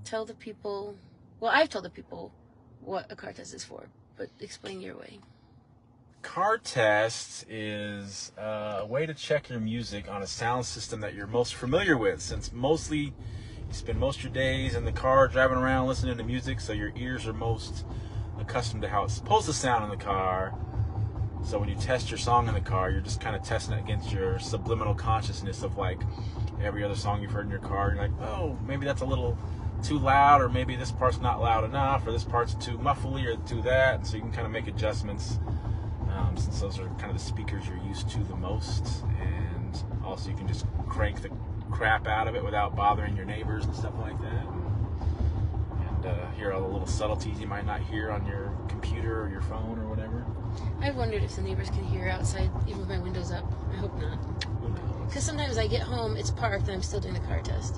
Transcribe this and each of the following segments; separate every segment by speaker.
Speaker 1: tell the people, well, I've told the people what a car test is for, but explain your way.
Speaker 2: Car test is a way to check your music on a sound system that you're most familiar with, since mostly you spend most of your days in the car driving around listening to music, so your ears are most accustomed to how it's supposed to sound in the car. So when you test your song in the car, you're just kind of testing it against your subliminal consciousness of like every other song you've heard in your car. You're like, oh, maybe that's a little too loud, or maybe this part's not loud enough, or this part's too muffly or too that. And so you can kind of make adjustments, since those are kind of the speakers you're used to the most. And also you can just crank the crap out of it without bothering your neighbors and stuff like that. And hear all the little subtleties you might not hear on your computer or your phone or whatever.
Speaker 1: I've wondered if the neighbors can hear outside, even with my windows up. I hope not.
Speaker 2: Who knows?
Speaker 1: Because sometimes I get home, it's parked, and I'm still doing the car test.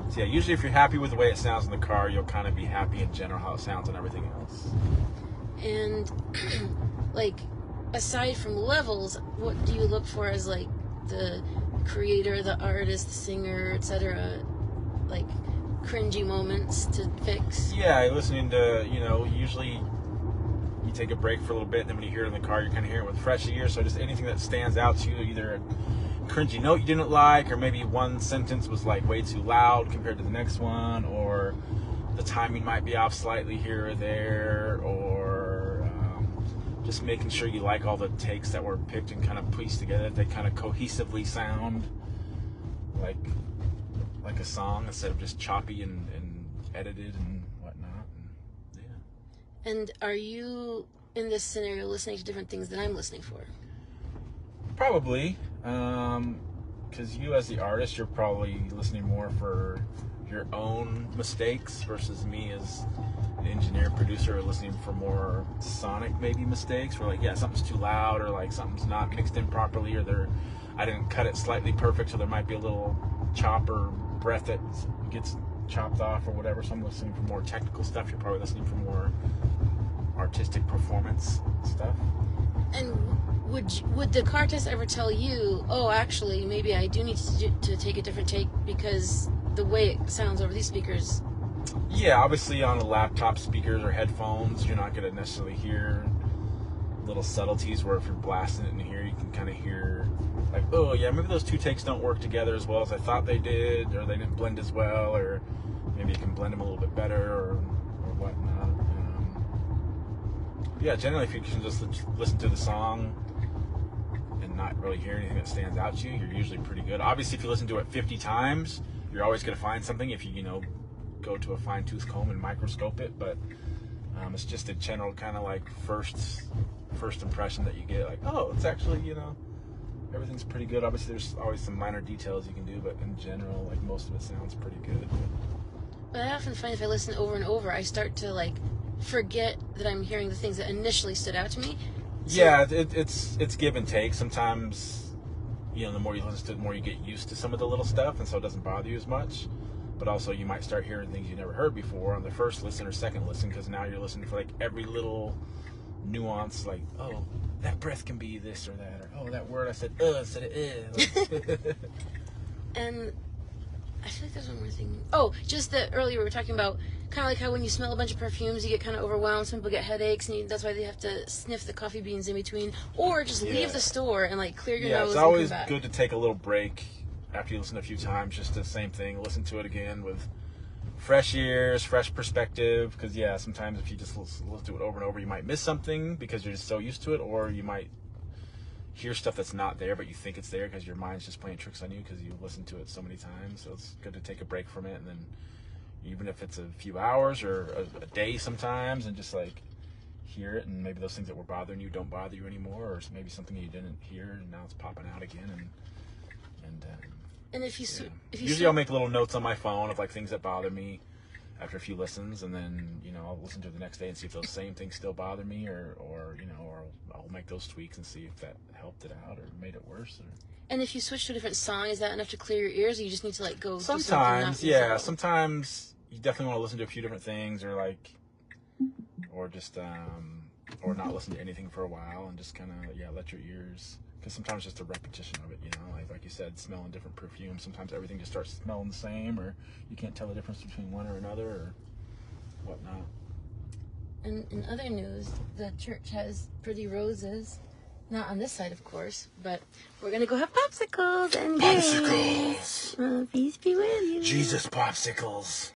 Speaker 2: So yeah, usually if you're happy with the way it sounds in the car, you'll kind of be happy in general how it sounds and everything else.
Speaker 1: And, like, aside from levels, what do you look for as, like, the creator, the artist, the singer, etc., like, cringy moments to fix?
Speaker 2: Yeah, listening to, usually you take a break for a little bit, and then when you hear it in the car, you're kind of hearing it with fresh ears. So just anything that stands out to you, either a cringy note you didn't like, or maybe one sentence was like way too loud compared to the next one, or the timing might be off slightly here or there, or just making sure you like all the takes that were picked and kind of pieced together, that they kind of cohesively sound like a song instead of just choppy and edited and whatnot.
Speaker 1: And are you, in this scenario, listening to different things than I'm listening for?
Speaker 2: Probably, because you as the artist, you're probably listening more for your own mistakes versus me as an engineer, producer, listening for more sonic maybe mistakes, where like, yeah, something's too loud, or like something's not mixed in properly, or I didn't cut it slightly perfect, so there might be a little chop or breath that gets chopped off or whatever. So I'm listening for more technical stuff. You're probably listening for more artistic performance stuff.
Speaker 1: And would the car test ever tell you, oh, actually, maybe I do need to take a different take because the way it sounds over these speakers?
Speaker 2: Yeah, obviously on a laptop speakers or headphones, you're not going to necessarily hear little subtleties where if you're blasting it in here, you can kind of hear like, oh yeah, maybe those two takes don't work together as well as I thought they did, or they didn't blend as well, or maybe you can blend them a little bit better, or whatnot. Yeah, generally if you can just listen to the song and not really hear anything that stands out to you, you're usually pretty good. Obviously if you listen to it 50 times, you're always going to find something if you go to a fine-tooth comb and microscope it, but it's just a general kind of like first impression that you get, like, oh, it's actually, everything's pretty good. Obviously there's always some minor details you can do, but in general, like, most of it sounds pretty good.
Speaker 1: But I often find if I listen over and over, I start to like forget that I'm hearing the things that initially stood out to me. So,
Speaker 2: yeah, it's give and take. Sometimes, the more you listen to it, the more you get used to some of the little stuff, and so it doesn't bother you as much. But also you might start hearing things you never heard before on the first listen or second listen, because now you're listening for like every little nuance, like, oh, that breath can be this or that, or oh, that word I said instead of Like,
Speaker 1: and I feel like there's one more thing. Oh, just that earlier we were talking about kind of like how when you smell a bunch of perfumes, you get kind of overwhelmed. Some people get headaches, and that's why they have to sniff the coffee beans in between, or just leave the store and like clear your nose.
Speaker 2: It's always good to take a little break after you listen a few times. Just the same thing, listen to it again with fresh ears, fresh perspective, because sometimes if you just listen to it over and over, you might miss something because you're just so used to it, or you might hear stuff that's not there but you think it's there because your mind's just playing tricks on you because you listened to it so many times. So it's good to take a break from it, and then even if it's a few hours or a day sometimes, and just like hear it, and maybe those things that were bothering you don't bother you anymore, or maybe something you didn't hear and now it's popping out again.
Speaker 1: And if you
Speaker 2: usually I'll make little notes on my phone of like things that bother me after a few listens, and then I'll listen to it the next day and see if those same things still bother me, or I'll make those tweaks and see if that helped it out or made it worse.
Speaker 1: And if you switch to a different song, is that enough to clear your ears, or you just need to like go?
Speaker 2: Sometimes, sometimes you definitely want to listen to a few different things, or just or not listen to anything for a while and just kind of let your ears Because sometimes just a repetition of it, you know, like you said, smelling different perfumes. Sometimes everything just starts smelling the same, or you can't tell the difference between one or another, or whatnot.
Speaker 1: And in other news, the church has pretty roses. Not on this side, of course, but we're gonna go have popsicles and games.
Speaker 2: Popsicles!
Speaker 1: Peace be with you.
Speaker 2: Jesus popsicles!